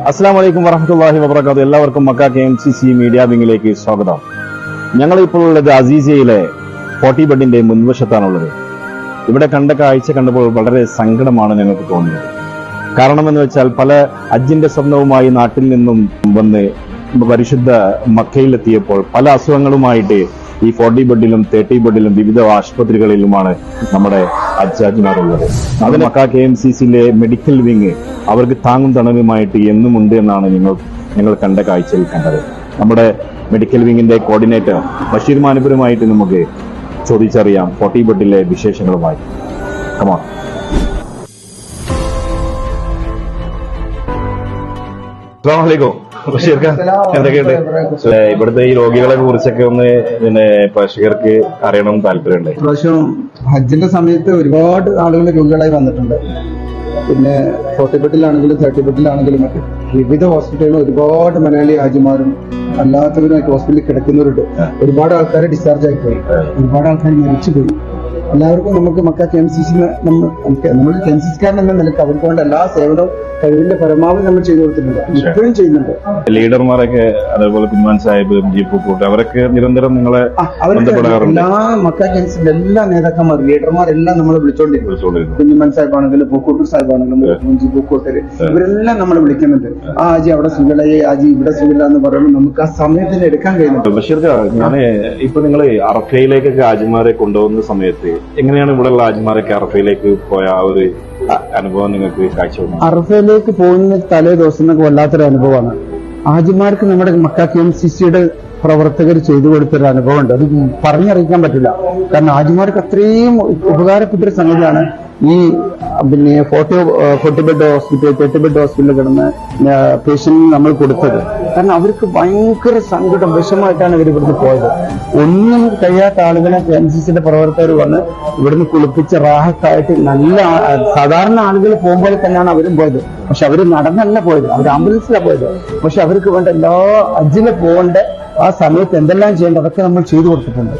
അസ്സലാമു അലൈക്കും വറഹ്മത്തുള്ളാഹി വബറകാതുഹു. എല്ലാവർക്കും മക്ക KMCC മീഡിയ വിങ്ങിലേക്ക് സ്വാഗതം. ഞങ്ങളിപ്പോൾ ഉള്ളത് അസീസിയയിലെ 40 ബെഡിന്റെ മുൻവശത്താണുള്ളത്. ഇവിടെ കണ്ട കാഴ്ച കണ്ടപ്പോൾ വളരെ സങ്കടമാണ് ഞങ്ങൾക്ക് തോന്നിയത്. കാരണമെന്ന് വെച്ചാൽ പല ഹജ്ജിന്റെ സ്വപ്നവുമായി നാട്ടിൽ നിന്നും വന്ന് പരിശുദ്ധ മക്കയിലെത്തിയപ്പോൾ പല അസുഖങ്ങളുമായിട്ട് ഈ 40 ബെഡിലും 30 ബെഡിലും വിവിധ ആശുപത്രികളിലുമാണ് നമ്മുടെ ഹജ്ജാജിമാരുള്ളത്. അതിന് മക്ക KMCCയിലെ മെഡിക്കൽ വിങ് അവർക്ക് താങ്ങും തണലുമായിട്ട് എന്നും ഉണ്ട് എന്നാണ് ഞങ്ങൾ കണ്ട കാഴ്ചയിൽ കണ്ടത്. നമ്മുടെ മെഡിക്കൽ വിങ്ങിന്റെ കോർഡിനേറ്റർ ബഷീർ മാനപുരമായിട്ട് നമുക്ക് ചോദിച്ചറിയാം 40 ബെഡിലെ വിശേഷങ്ങളുമായി. കമാ അസ്സലാമു എന്തൊക്കെയുണ്ട്? ഇവിടുത്തെ ഈ രോഗികളെ കുറിച്ചൊക്കെ ഒന്ന് പ്രേക്ഷകർക്ക് അറിയണം താല്പര്യമുണ്ട്. പ്രാവശ്യം ഹജ്ജിന്റെ സമയത്ത് ഒരുപാട് ആളുകൾ രോഗികളായി വന്നിട്ടുണ്ട്. പിന്നെ 40 ബെഡിലാണെങ്കിലും 30 ബെഡിലാണെങ്കിലും മറ്റ് വിവിധ ഹോസ്പിറ്റലുകളിൽ ഒരുപാട് മലയാളി ഹാജിമാരും അല്ലാത്തവരുമായിട്ട് ഹോസ്പിറ്റലിൽ കിടക്കുന്നവരുണ്ട്. ഒരുപാട് ആൾക്കാർ ഡിസ്ചാർജ് ആയിപ്പോയി, ഒരുപാട് ആൾക്കാർ മരിച്ചുപോയി. എല്ലാവർക്കും നമുക്ക് മക്ക KMCC നമ്മൾ KMCCക്കാരൻ എന്ന നിലയ്ക്ക് അവർക്ക് വേണ്ട എല്ലാ സേവനവും കഴിവിന്റെ പരമാവധി നമ്മൾ ചെയ്തു കൊടുത്തിട്ടുണ്ട്, ഇപ്പോഴും ചെയ്യുന്നുണ്ട്. ലീഡർമാരൊക്കെ അതേപോലെ കുഞ്ഞുമാൻ സാഹിബ്, ജീപ്പൂട്ട് അവരൊക്കെ നിരന്തരം നിങ്ങളെ എല്ലാ മക്ക KMCCന്റെ എല്ലാ നേതാക്കന്മാർ ലീഡർമാരെല്ലാം നമ്മളെ വിളിച്ചോണ്ടിരിക്കും. കുഞ്ഞുമാൻ സാഹിബാണെങ്കിലും പൂക്കോട്ടൂർ സാഹിബാണെങ്കിലും പൂക്കോട്ടൂര് ഇവരെല്ലാം നമ്മളെ വിളിക്കുന്നുണ്ട്. ആ ആജി അവിടെ സുഖലായി, ആജി ഇവിടെ സുഖല എന്ന് പറയുമ്പോൾ നമുക്ക് ആ സമയത്തിന് എടുക്കാൻ കഴിയുന്നുണ്ട്. ബഷീർ ഞാന് ഇപ്പൊ നിങ്ങൾ അറഫയിലേക്കൊക്കെ ഹാജിമാരെ കൊണ്ടുപോകുന്ന സമയത്ത് എങ്ങനെയാണ് ഇവിടെയുള്ള ഹാജിമാരൊക്കെ അറഫയിലേക്ക് പോയ ആ ഒരു അനുഭവം നിങ്ങൾക്ക് കാഴ്ചവെക്കുന്നത്? അറഫയിലേക്ക് പോകുന്ന തലേ ദിവസം എന്നൊക്കെ വല്ലാത്തൊരു അനുഭവമാണ്. ഹാജിമാർക്ക് നമ്മുടെ മക്ക KMCCയുടെ പ്രവർത്തകർ ചെയ്തു കൊടുത്തൊരു അനുഭവമുണ്ട്. അത് പറഞ്ഞറിയിക്കാൻ പറ്റില്ല. കാരണം ഹാജിമാർക്ക് അത്രയും ഉപകാരപ്പെട്ടൊരു സംഗതിയാണ് ഈ 40 ബെഡ് ഹോസ്പിറ്റൽ 30 ബെഡ് ഹോസ്പിറ്റലിൽ കിടന്ന് പേഷ്യന്റിന് നമ്മൾ കൊടുത്തത്. കാരണം അവർക്ക് ഭയങ്കര സങ്കടം വിഷമമായിട്ടാണ് ഇവർ ഇവിടുന്ന് പോയത്. ഒന്നും കഴിയാത്ത ആളുകളെ KMCCയുടെ പ്രവർത്തകർ വന്ന് ഇവിടുന്ന് കുളിപ്പിച്ച് റാഹത്തായിട്ട് നല്ല സാധാരണ ആളുകൾ പോകുമ്പോൾ തന്നെയാണ് അവരും പോയത്. പക്ഷെ അവർ നടന്നല്ല പോയത്, അവർ ആംബുലൻസിലാണ് പോയത്. പക്ഷെ അവർക്ക് വേണ്ട എല്ലാ ഹജ്ജിന് പോകേണ്ട ആ സമയത്ത് എന്തെല്ലാം ചെയ്യേണ്ടത് അതൊക്കെ നമ്മൾ ചെയ്തു കൊടുത്തിട്ടുണ്ട്.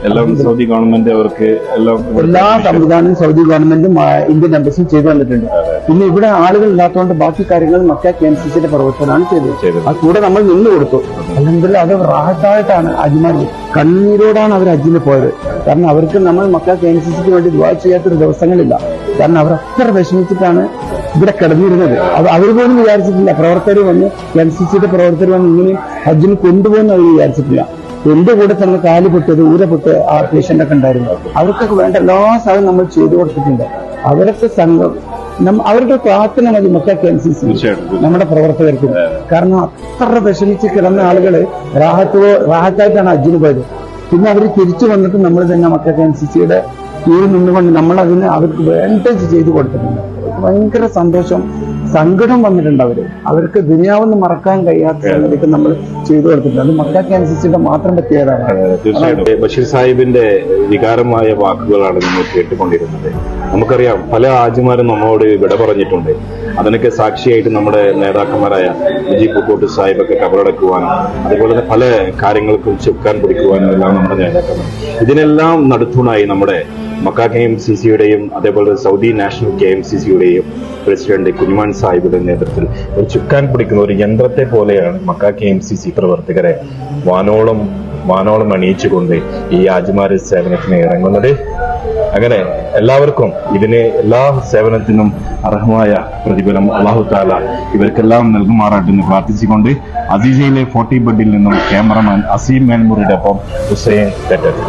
സൗദി ഗവൺമെന്റ് അവർക്ക് എല്ലാ സംവിധാനവും സൗദി ഗവൺമെന്റും ഇന്ത്യൻ എംബസിയും ചെയ്തു തന്നിട്ടുണ്ട്. പിന്നെ ഇവിടെ ആളുകൾ ഇല്ലാത്തതുകൊണ്ട് ബാക്കി കാര്യങ്ങൾ മക്ക KMCCയുടെ പ്രവർത്തനമാണ് ചെയ്തത്. ആ കൂടെ നമ്മൾ നിന്ന് കൊടുത്തു. അല്ലെങ്കിൽ അത് റാഹത്തായിട്ടാണ് ഹജ്ജിമാർ കണ്ണീരോടാണ് അവർ ഹജ്ജിന് പോയത്. കാരണം അവർക്ക് നമ്മൾ മക്ക KMCCക്ക് വേണ്ടി ദുആ ചെയ്യാത്തൊരു ദിവസങ്ങളില്ല. കാരണം അവർ അത്ര വിഷമിച്ചിട്ടാണ് ഇവിടെ കിടന്നിരുന്നത്. അത് അവർ പോലും വിചാരിച്ചിട്ടില്ല. പ്രവർത്തകർ വന്ന് KMCCയുടെ പ്രവർത്തകർ വന്ന് ഇങ്ങനെയും ഹജ്ജിന് കൊണ്ടുപോകുന്ന അവർ വിചാരിച്ചിട്ടില്ല. എന്റെ കൂടെ തന്നെ കാല് പൊട്ടത് ഊരപ്പൊട്ട് ആ പേഷ്യന്റ് ഒക്കെ ഉണ്ടായിരുന്നു. അവർക്കൊക്കെ വേണ്ട എല്ലാ സാധനവും നമ്മൾ ചെയ്തു കൊടുത്തിട്ടുണ്ട്. അവരൊക്കെ സംഘം അവരുടെ പ്രാർത്ഥന മതി മക്ക KMCC നമ്മുടെ പ്രവർത്തകർക്ക്. കാരണം അത്ര വിഷമിച്ച് കിടന്ന ആളുകള് റാഹത്തായിട്ടാണ് ഹജ്ജിന് പോയത്. പിന്നെ അവർ തിരിച്ചു വന്നിട്ട് നമ്മൾ തന്നെ മക്ക KMCCയുടെ കീഴിൽ നിന്നുകൊണ്ട് നമ്മൾ അതിന് അവർക്ക് വേണ്ടത് ചെയ്തു കൊടുത്തിട്ടുണ്ട്. ഭയങ്കര സന്തോഷം, സങ്കടം വന്നിട്ടുണ്ട്. അവർക്ക് ദുനിയാവെന്ന് മറക്കാൻ കഴിയാത്ത സംഗതിക്ക് നമ്മൾ ചെയ്തു കൊടുത്തിട്ടുണ്ട്. അത് മക്ക KMCCയുടെ മാത്രം പറ്റിയതാണ്. തീർച്ചയായിട്ടും ബഷീർ സാഹിബിന്റെ വികാരമായ വാക്കുകളാണ് നമ്മൾ കേട്ടുകൊണ്ടിരുന്നത്. നമുക്കറിയാം പല ഹാജിമാരും നമ്മളോട് വിട പറഞ്ഞിട്ടുണ്ട്. അതിനൊക്കെ സാക്ഷിയായിട്ട് നമ്മുടെ നേതാക്കന്മാരായ പൂക്കോട്ടൂർ സാഹിബൊക്കെ കബറടക്കുവാനും അതുപോലെ തന്നെ പല കാര്യങ്ങൾക്കും ചുക്കാൻ പിടിക്കുവാനും എല്ലാം നമ്മുടെ നേതാക്കന്മാർ. ഇതിനെല്ലാം നടുത്തൂണായി നമ്മുടെ മക്ക KMCCയുടെയും അതേപോലെ സൗദി നാഷണൽ KMCCയുടെയും പ്രസിഡന്റ് കുഞ്ഞുമാൻ സാഹിബിന്റെ നേതൃത്വത്തിൽ ഒരു ചുക്കാൻ പിടിക്കുന്ന ഒരു യന്ത്രത്തെ പോലെയാണ് മക്ക KMCC പ്രവർത്തകരെ വാനോളം അണിയിച്ചുകൊണ്ട് ഈ ഹാജിമാര് സേവനത്തിന് ഇറങ്ങുന്നത്. അങ്ങനെ എല്ലാവർക്കും എല്ലാ സേവനത്തിനും അർഹമായ പ്രതിഫലം അല്ലാഹു തആല ഇവർക്കെല്ലാം നൽകുമാറാട്ടെ എന്ന് പ്രാർത്ഥിച്ചുകൊണ്ട് അസീസിയയിലെ 40 ബെഡിൽ നിന്നും ക്യാമറമാൻ അസീം മേൽമുറിയുടെ ഒപ്പം ഹുസൈൻ തെറ്റത്ത്.